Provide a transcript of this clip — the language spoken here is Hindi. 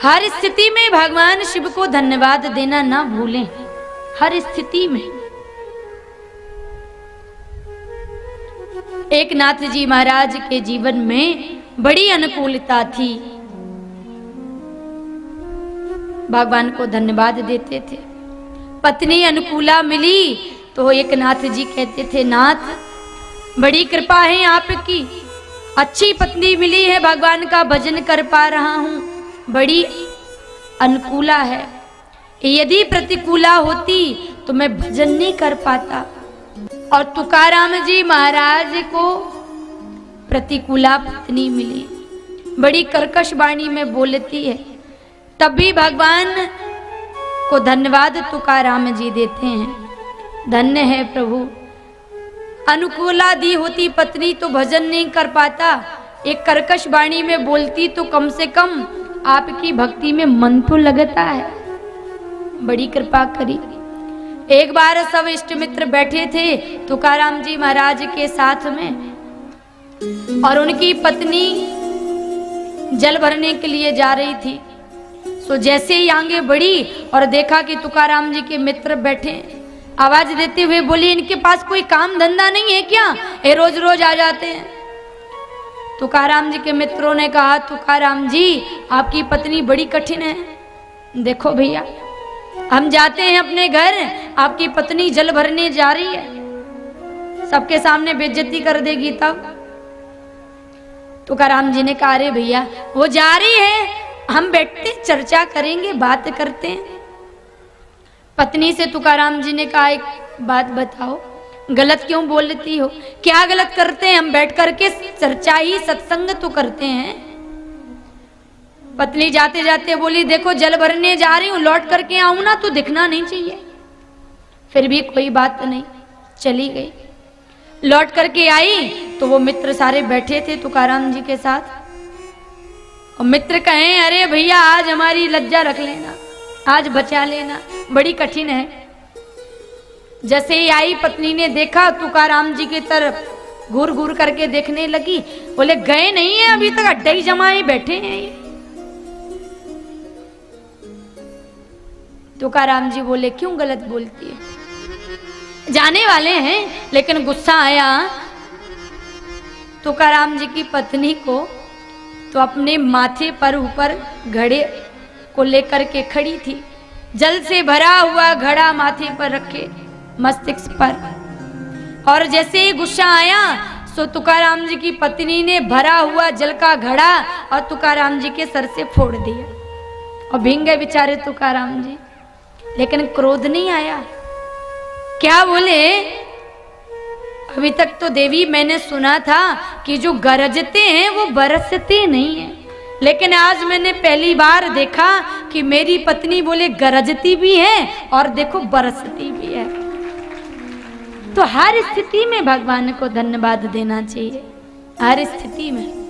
हर स्थिति में भगवान शिव को धन्यवाद देना ना भूलें, हर स्थिति में। एक नाथ जी महाराज के जीवन में बड़ी अनुकूलता थी, भगवान को धन्यवाद देते थे। पत्नी अनुकूला मिली तो एक नाथ जी कहते थे, नाथ बड़ी कृपा है आपकी, अच्छी पत्नी मिली है, भगवान का भजन कर पा रहा हूं, बड़ी अनुकूला है। यदि प्रतिकूला होती तो मैं भजन नहीं कर पाता। और तुकाराम जी महाराज को प्रतिकूला पत्नी मिली, बड़ी कर्कश वाणी में बोलती है, तब भी भगवान को धन्यवाद तुकाराम जी देते हैं। धन्य है प्रभु, अनुकूला दी होती पत्नी तो भजन नहीं कर पाता, एक कर्कश वाणी में बोलती तो कम से कम आपकी भक्ति में मन तो लगता है। बड़ी कृपा करी। एक बार सब इष्ट मित्र बैठे थे तुकाराम जी महाराज के साथ में, और उनकी पत्नी जल भरने के लिए जा रही थी। सो जैसे ही आगे बढ़ी और देखा कि तुकाराम जी के मित्र बैठे, आवाज देते हुए बोली, इनके पास कोई काम धंधा नहीं है क्या, ये रोज रोज आ जाते हैं। तुकाराम जी के मित्रों ने कहा, तुकाराम जी आपकी पत्नी बड़ी कठिन है, देखो भैया हम जाते हैं अपने घर, आपकी पत्नी जल भरने जा रही है, सबके सामने बेइज्जती कर देगी तब। तुकाराम जी ने कहा, अरे भैया वो जा रही है, हम बैठते चर्चा करेंगे, बात करते हैं। पत्नी से तुकाराम जी ने कहा, एक बात बताओ, गलत क्यों बोलती हो, क्या गलत करते हैं, हम बैठ करके चर्चा ही सत्संग तो करते हैं। पत्नी जाते जाते बोली, देखो जल भरने जा रही हूं, लौट करके आऊं ना तो दिखना नहीं चाहिए। फिर भी कोई बात नहीं, चली गई। लौट करके आई तो वो मित्र सारे बैठे थे तुकाराम जी के साथ, और मित्र कहें, अरे भैया आज हमारी लज्जा रख लेना, आज बचा लेना, बड़ी कठिन है। जैसे ही आई पत्नी ने देखा तुकाराम जी की तरफ, घूर घूर करके देखने लगी, बोले गए नहीं है अभी तक, अड्डा ही जमाए बैठे हैं ये। तुकाराम जी बोले, क्यों गलत बोलती है, जाने वाले हैं। लेकिन गुस्सा आया तुकाराम जी की पत्नी को, तो अपने माथे पर ऊपर घड़े को लेकर के खड़ी थी, जल से भरा हुआ घड़ा माथे पर रखे मस्तिष्क पर। और जैसे ही गुस्सा आया सो तुकाराम जी की पत्नी ने भरा हुआ जल का घड़ा और तुकाराम जी के सर से फोड़ दिया, और भींग गए बेचारे तुकाराम जी। लेकिन क्रोध नहीं आया। क्या बोले, अभी तक तो देवी मैंने सुना था कि जो गरजते हैं वो बरसते नहीं हैं, लेकिन आज मैंने पहली बार देखा कि मेरी पत्नी बोले गरजती भी है और देखो बरसती भी है। तो हर स्थिति में भगवान को धन्यवाद देना चाहिए, हर स्थिति में।